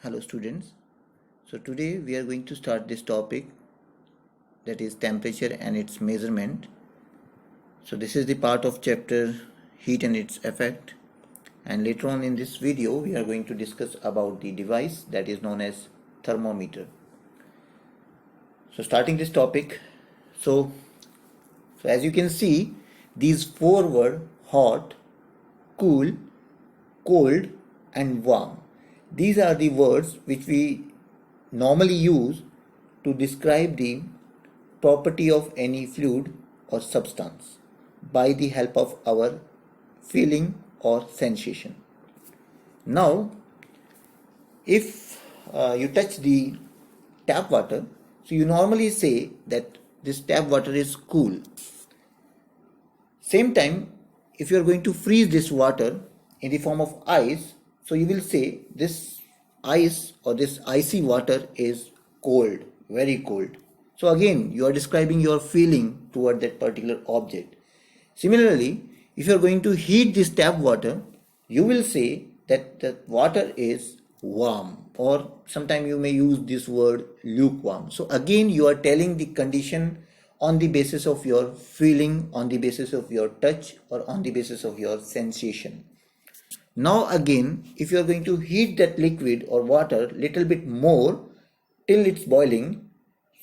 Hello students. So today we are going to start this topic, that is temperature and its measurement. So this is the part of chapter heat and its effect, and later on in this video we are going to discuss about the device that is known as thermometer. So starting this topic, so as you can see, these four words: hot, cool, cold and warm. These are the words which we normally use to describe the property of any fluid or substance by the help of our feeling or sensation. Now, if you touch the tap water, so you normally say that this tap water is cool. Same time, if you are going to freeze this water in the form of ice, so you will say this ice or this icy water is cold, very cold. So again, you are describing your feeling toward that particular object. Similarly, if you are going to heat this tap water, you will say that the water is warm, or sometimes you may use this word lukewarm. So again, you are telling the condition on the basis of your feeling, on the basis of your touch, or on the basis of your sensation. Now again, if you are going to heat that liquid or water little bit more till it's boiling,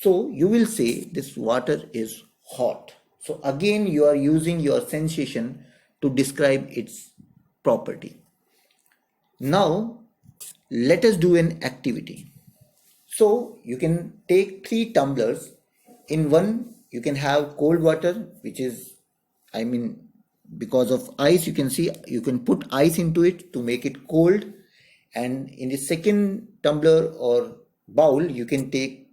so you will say this water is hot. So again, you are using your sensation to describe its property. Now let us do an activity. So you can take 3 tumblers. In one you can have cold water, which is, because of ice, you can see you can put ice into it to make it cold. And in the second tumbler or bowl you can take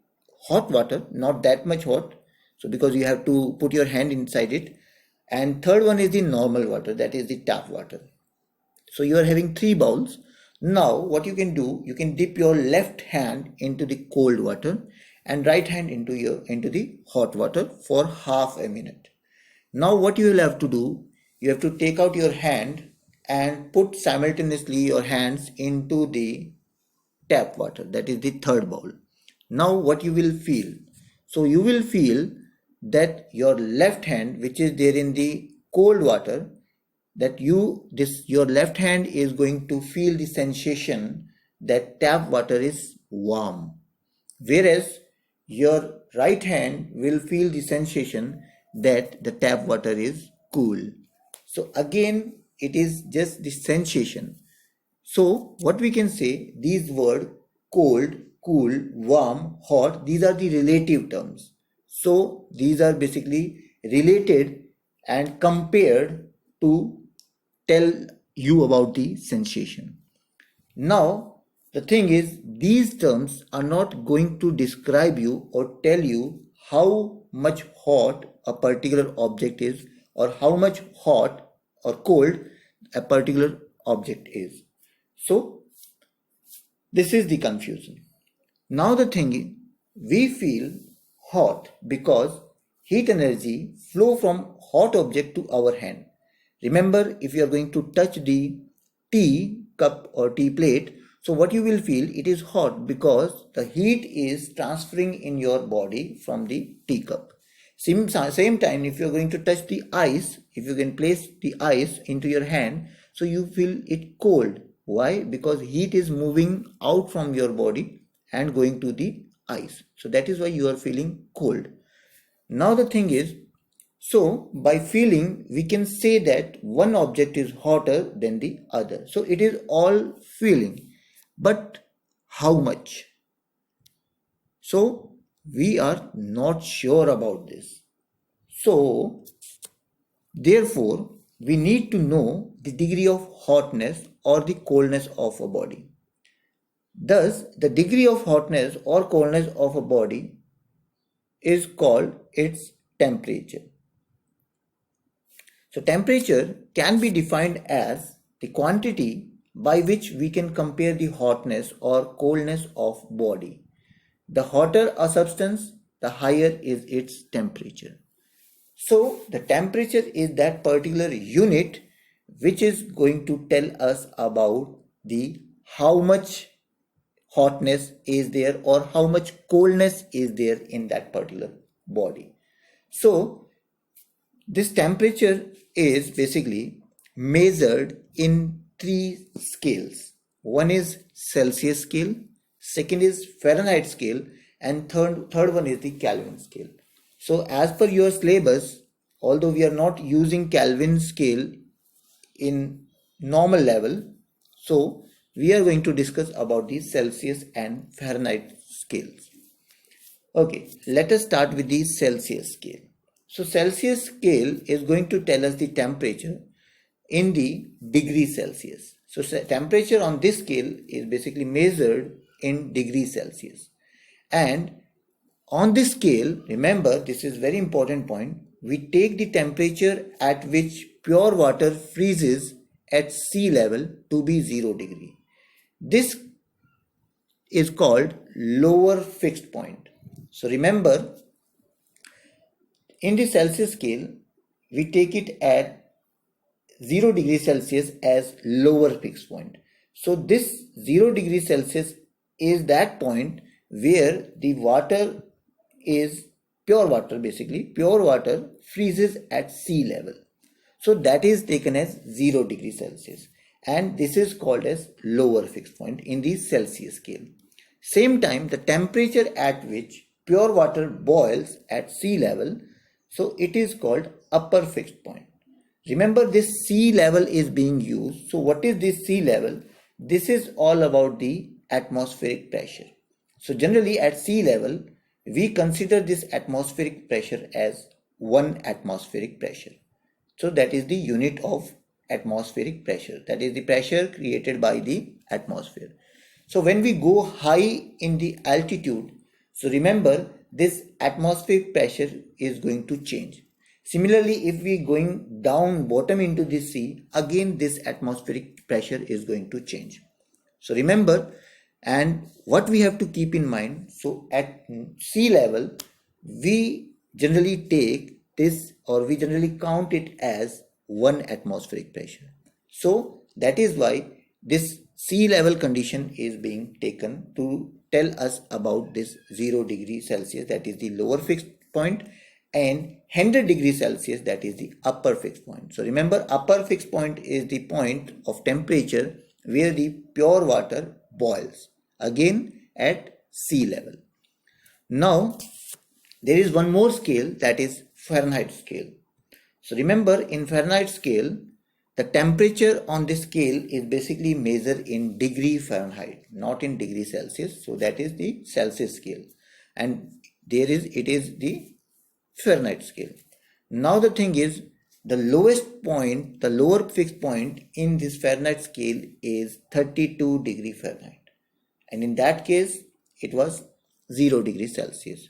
hot water, not that much hot, so because you have to put your hand inside it. And third one is the normal water, that is the tap water. So you are having 3 bowls. Now what you can do, you can dip your left hand into the cold water and right hand into the hot water for half a minute. Now what you will have to do, you have to take out your hand and put simultaneously your hands into the tap water, that is the third bowl. Now what you will feel, so you will feel that your left hand, which is there in the cold water, that your left hand is going to feel the sensation that tap water is warm, whereas your right hand will feel the sensation that the tap water is cool. So again, it is just the sensation. So what we can say, these words cold, cool, warm, hot, these are the relative terms. So these are basically related and compared to tell you about the sensation. Now the thing is, these terms are not going to describe you or tell you how much hot a particular object is, or how much hot or cold a particular object is. So this is the confusion. Now the thing is, we feel hot because heat energy flow from hot object to our hand. Remember, if you are going to touch the tea cup or tea plate, so what you will feel, it is hot because the heat is transferring in your body from the teacup. Same time, if you are going to touch the ice, if you can place the ice into your hand, so you feel it cold. Why? Because heat is moving out from your body and going to the ice. So that is why you are feeling cold. Now the thing is, so by feeling we can say that one object is hotter than the other. So it is all feeling. But how much? So we are not sure about this. So therefore, we need to know the degree of hotness or the coldness of a body. Thus, the degree of hotness or coldness of a body is called its temperature. So temperature can be defined as the quantity by which we can compare the hotness or coldness of body. The hotter a substance, the higher is its temperature. So the temperature is that particular unit which is going to tell us about the how much hotness is there or how much coldness is there in that particular body. So this temperature is basically measured in three scales. One is Celsius scale, second is Fahrenheit scale, and third one is the Kelvin scale. So as per your syllabus, although we are not using Kelvin scale in normal level, so we are going to discuss about the Celsius and Fahrenheit scales. Okay, let us start with the Celsius scale. So Celsius scale is going to tell us the temperature in the degree Celsius. So temperature on this scale is basically measured in degree Celsius. And on this scale, remember, this is very important point, we take the temperature at which pure water freezes at sea level to be 0 degree. This is called lower fixed point. So remember, in the Celsius scale, we take it at 0 degree Celsius as lower fixed point. So this 0 degree Celsius is that point where the water is pure water, basically pure water freezes at sea level. So that is taken as 0 degree Celsius, and this is called as lower fixed point in the Celsius scale. Same time, the temperature at which pure water boils at sea level, so it is called upper fixed point. Remember, this sea level is being used. So what is this sea level? This is all about the atmospheric pressure. So generally at sea level, we consider this atmospheric pressure as 1 atmospheric pressure. So that is the unit of atmospheric pressure. That is the pressure created by the atmosphere. So when we go high in the altitude, so remember, this atmospheric pressure is going to change. Similarly, if we going down bottom into the sea, again this atmospheric pressure is going to change. So remember, and what we have to keep in mind, so at sea level, we generally take this, or we generally count it as 1 atmospheric pressure. So that is why this sea level condition is being taken to tell us about this 0 degree Celsius, that is the lower fixed point, and 100 degrees Celsius, that is the upper fixed point. So remember, upper fixed point is the point of temperature where the pure water boils, again at sea level. Now there is one more scale, that is Fahrenheit scale. So remember, in Fahrenheit scale, the temperature on this scale is basically measured in degree Fahrenheit, not in degree Celsius. So that is the Celsius scale, and it is the Fahrenheit scale. Now the thing is, the lowest point, the lower fixed point in this Fahrenheit scale is 32 degree Fahrenheit, and in that case it was 0 degree Celsius.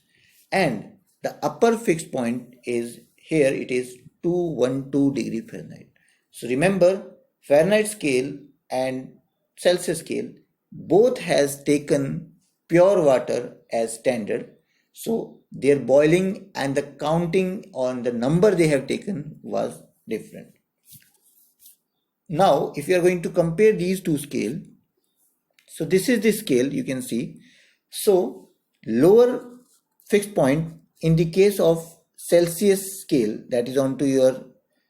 And the upper fixed point is here, it is 212 degree Fahrenheit. So remember, Fahrenheit scale and Celsius scale both has taken pure water as standard. So their boiling and the counting on the number they have taken was different. Now if you are going to compare these two scales, so this is the scale you can see. So lower fixed point in the case of Celsius scale, that is onto your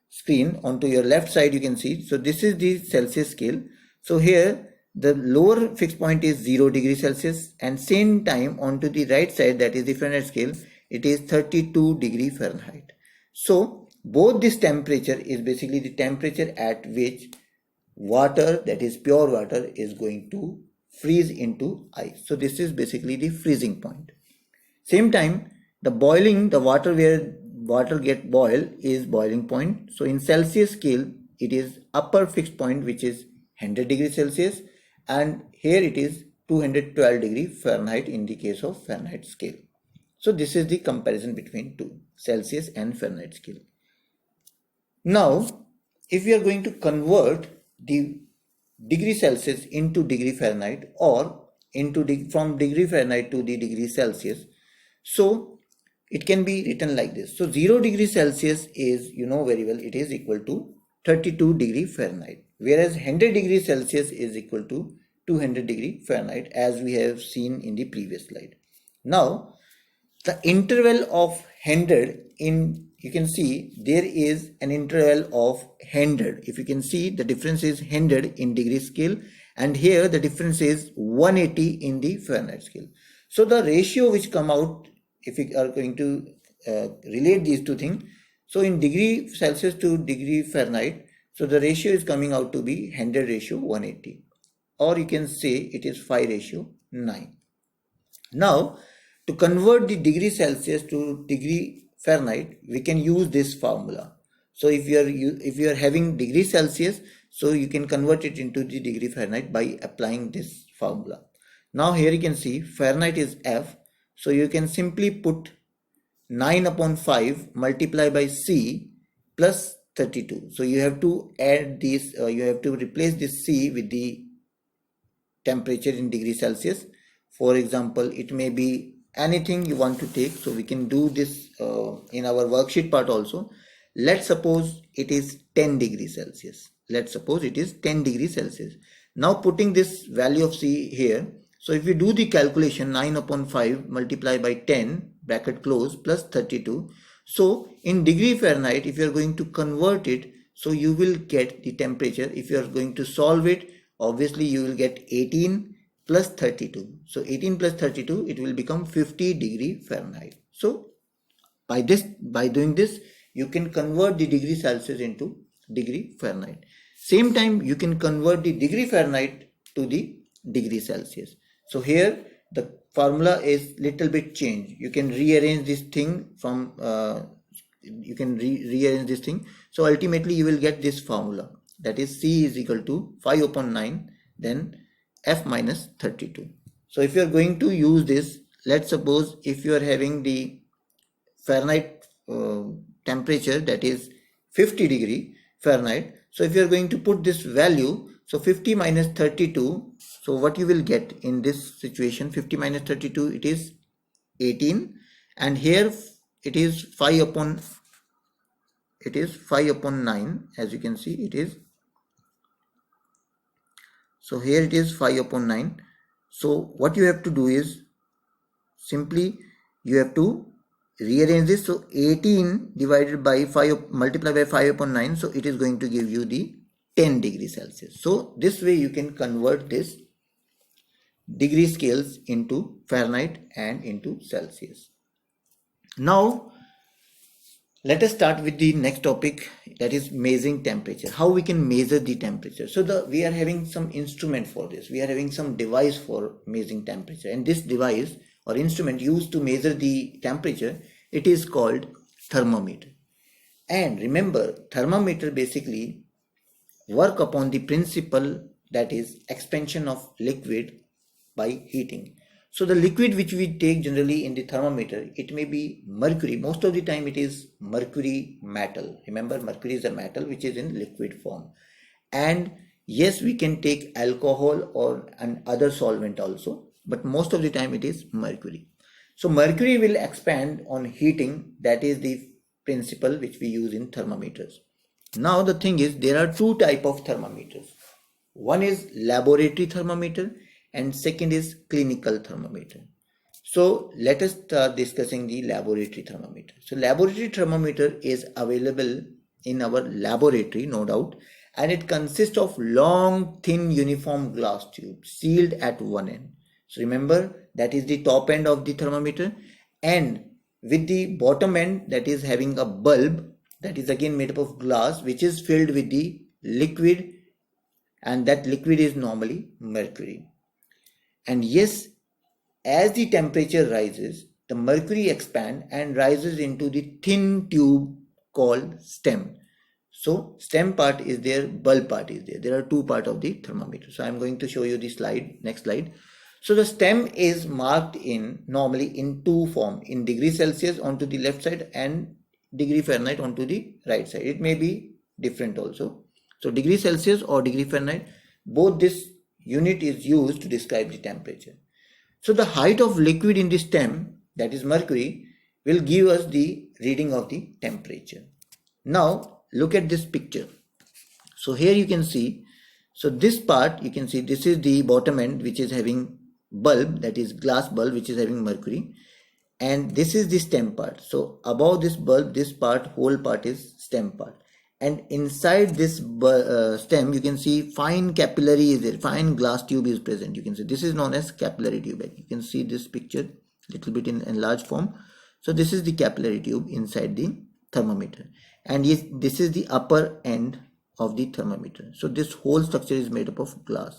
screen, onto your left side you can see. So this is the Celsius scale. So here the lower fixed point is 0 degree Celsius, and same time onto the right side, that is the Fahrenheit scale, it is 32 degree Fahrenheit. So both this temperature is basically the temperature at which water, that is pure water, is going to freeze into ice. So this is basically the freezing point. Same time, the boiling, the water where water get boiled is boiling point. So in Celsius scale, it is upper fixed point, which is 100 degrees Celsius, and here it is 212 degree Fahrenheit in the case of Fahrenheit scale. So this is the comparison between two, Celsius and Fahrenheit scale. Now if we are going to convert the degree Celsius into degree Fahrenheit, or from degree Fahrenheit to the degree Celsius, so it can be written like this. So 0 degree Celsius is, you know very well, it is equal to 32 degree Fahrenheit, whereas 100 degree Celsius is equal to 200 degree Fahrenheit, as we have seen in the previous slide. Now, the interval of 100 you can see there is an interval of 100. If you can see, the difference is 100 in degree scale, and here the difference is 180 in the Fahrenheit scale. So the ratio which come out, if we are going to relate these two things, so in degree Celsius to degree Fahrenheit, so the ratio is coming out to be 100 ratio 180, or you can say it is 5 ratio 9. Now, to convert the degree Celsius to degree Fahrenheit, we can use this formula. So if you are having degree Celsius, so you can convert it into the degree Fahrenheit by applying this formula. Now here you can see Fahrenheit is F, so you can simply put 9 upon 5 multiply by C plus 32. So you have to add this, you have to replace this C with the temperature in degree Celsius. For example, it may be anything you want to take, so we can do this in our worksheet part also. Let's suppose it is 10 degrees Celsius. Let's suppose it is 10 degrees Celsius. Now putting this value of C here, so if you do the calculation, 9 upon 5 multiplied by 10 bracket close plus 32. So in degree Fahrenheit, if you are going to convert it, so you will get the temperature. If you are going to solve it, obviously you will get 18 plus 32. So 18 plus 32, it will become 50 degree Fahrenheit. So by doing this, you can convert the degree Celsius into degree Fahrenheit. Same time, you can convert the degree Fahrenheit to the degree Celsius. So here the formula is little bit changed. You can rearrange this thing from rearrange this thing. So ultimately you will get this formula, that is C is equal to 5 upon 9 then F minus 32. So if you are going to use this, let's suppose if you are having the Fahrenheit temperature, that is 50 degree Fahrenheit. So if you are going to put this value, so 50 minus 32, so what you will get in this situation, 50 minus 32, it is 18, and here it is 5 upon 9, as you can see it is. So here it is 5 upon 9. So what you have to do is simply you have to rearrange this. So 18 divided by 5 multiplied by 5 upon 9. So it is going to give you the 10 degrees Celsius. So this way you can convert this degree scales into Fahrenheit and into Celsius. Now let us start with the next topic, that is measuring temperature. How we can measure the temperature. So we are having some instrument for this. We are having some device for measuring temperature, and this device or instrument used to measure the temperature, it is called thermometer. And remember, thermometer basically work upon the principle, that is expansion of liquid by heating. So the liquid which we take generally in the thermometer, it may be mercury. Most of the time it is mercury metal. Remember, mercury is a metal which is in liquid form. And yes, we can take alcohol or an other solvent also, but most of the time it is mercury. So mercury will expand on heating. That is the principle which we use in thermometers. Now the thing is, there are two types of thermometers. One is laboratory thermometer and second is clinical thermometer. So let us start discussing the laboratory thermometer. So laboratory thermometer is available in our laboratory, no doubt, and it consists of long, thin, uniform glass tube sealed at one end. So remember, that is the top end of the thermometer, and with the bottom end, that is having a bulb that is again made up of glass, which is filled with the liquid, and that liquid is normally mercury. And yes, as the temperature rises, the mercury expands and rises into the thin tube called stem. So stem part is there, bulb part is there. There are two parts of the thermometer. So I am going to show you the slide, next slide. So the stem is marked in normally in two forms, in degree Celsius onto the left side and degree Fahrenheit onto the right side. It may be different also. So degree Celsius or degree Fahrenheit, both this unit is used to describe the temperature. So the height of liquid in the stem, that is mercury, will give us the reading of the temperature. Now look at this picture. So here you can see, So this part you can see, this is the bottom end which is having bulb, that is glass bulb which is having mercury, and this is the stem part. So above this bulb, this part, whole part is stem part, and inside this stem you can see fine capillary is there, fine glass tube is present. You can see this is known as capillary tube. You can see this picture little bit in enlarged form. So this is the capillary tube inside the thermometer, and yes, this is the upper end of the thermometer. So this whole structure is made up of glass.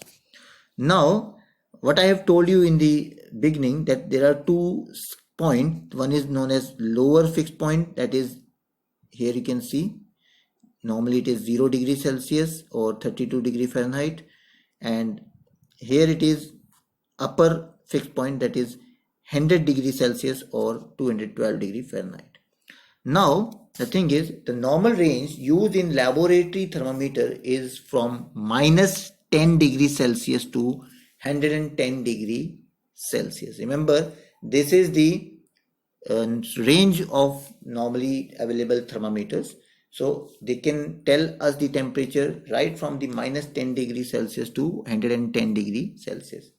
Now what I have told you in the beginning, that there are two points. One is known as lower fixed point, that is here you can see, normally it is 0 degree Celsius or 32 degree Fahrenheit, and here it is upper fixed point, that is 100 degree Celsius or 212 degree Fahrenheit. Now the thing is, the normal range used in laboratory thermometer is from minus 10 degree Celsius to 110 degree Celsius. Remember, this is the range of normally available thermometers. So they can tell us the temperature right from the minus 10 degree Celsius to 110 degree Celsius.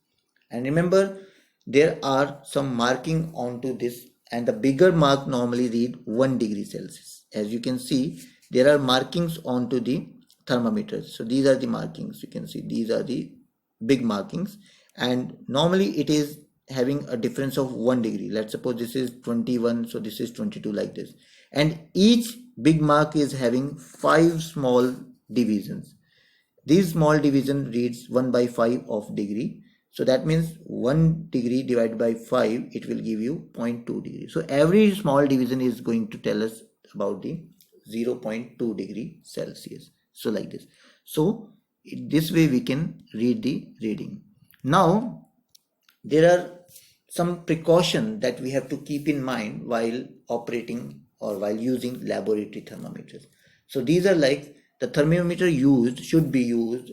And remember, there are some marking onto this, and the bigger mark normally read 1 degree Celsius. As you can see, there are markings onto the thermometers. So these are the markings. You can see these are the big markings, and normally it is having a difference of 1 degree. Let's suppose this is 21, so this is 22, like this, and each big mark is having 5 small divisions. These small division reads 1 by 5 of degree. So that means 1 degree divided by 5, it will give you 0.2 degree. So every small division is going to tell us about the 0.2 degree Celsius. So like this. So this way we can read the reading. Now there are some precautions that we have to keep in mind while operating or while using laboratory thermometers. So these are like, the thermometer used should be used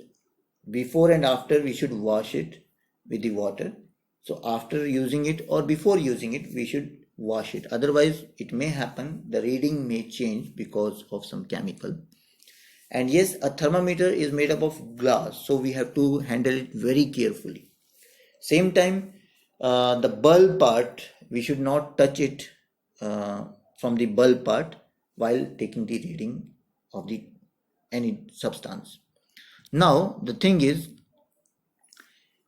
before and after. We should wash it with the water. So after using it or before using it, we should wash it. Otherwise it may happen, the reading may change because of some chemical. And yes, a thermometer is made up of glass, so we have to handle it very carefully. Same time, the bulb part, we should not touch it from the bulb part while taking the reading of the any substance. Now the thing is,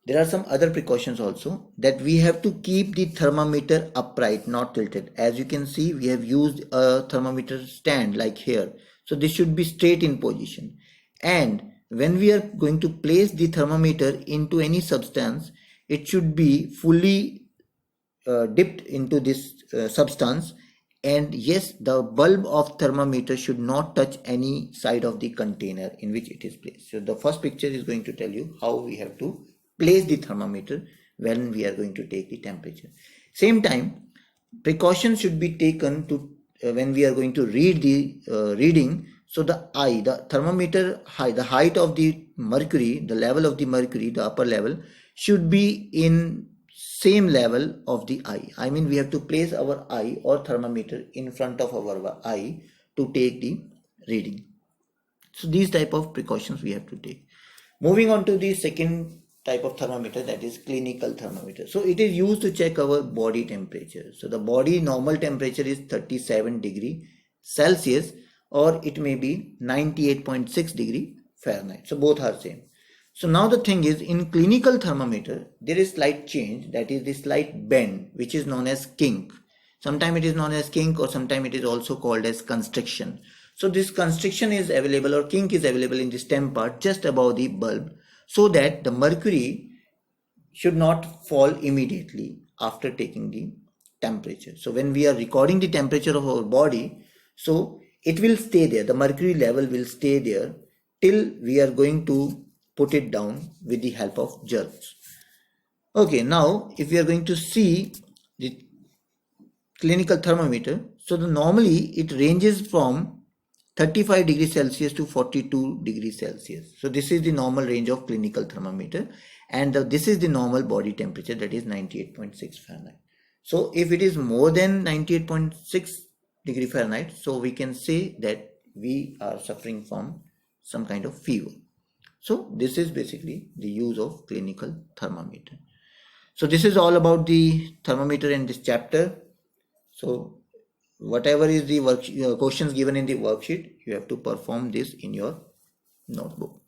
there are some other precautions also, that we have to keep the thermometer upright, not tilted. As you can see, we have used a thermometer stand like here. So this should be straight in position. And when we are going to place the thermometer into any substance, it should be fully dipped into this substance. And yes, the bulb of thermometer should not touch any side of the container in which it is placed. So the first picture is going to tell you how we have to place the thermometer when we are going to take the temperature. Same time, precautions should be taken to when we are going to read the reading. So the eye, the thermometer height, the height of the mercury, the level of the mercury, the upper level should be in same level of the eye. I mean, we have to place our eye or thermometer in front of our eye to take the reading. So these type of precautions we have to take. Moving on to the second type of thermometer, that is clinical thermometer. So it is used to check our body temperature. So the body normal temperature is 37 degree Celsius, or it may be 98.6 degree Fahrenheit. So both are same. So now the thing is, in clinical thermometer, there is slight change, that is the slight bend, which is known as kink. Sometimes it is known as kink, or sometimes it is also called as constriction. So this constriction is available, or kink is available in the stem part just above the bulb, so that the mercury should not fall immediately after taking the temperature. So when we are recording the temperature of our body, so it will stay there, the mercury level will stay there till we are going to put it down with the help of jerks. Okay, now if we are going to see the clinical thermometer, so normally it ranges from 35 degrees Celsius to 42 degrees Celsius. So this is the normal range of clinical thermometer, and this is the normal body temperature, that is 98.6 Fahrenheit. So if it is more than 98.6 degree Fahrenheit, so we can say that we are suffering from some kind of fever. So this is basically the use of clinical thermometer. So this is all about the thermometer in this chapter. So whatever is the questions given in the worksheet, you have to perform this in your notebook.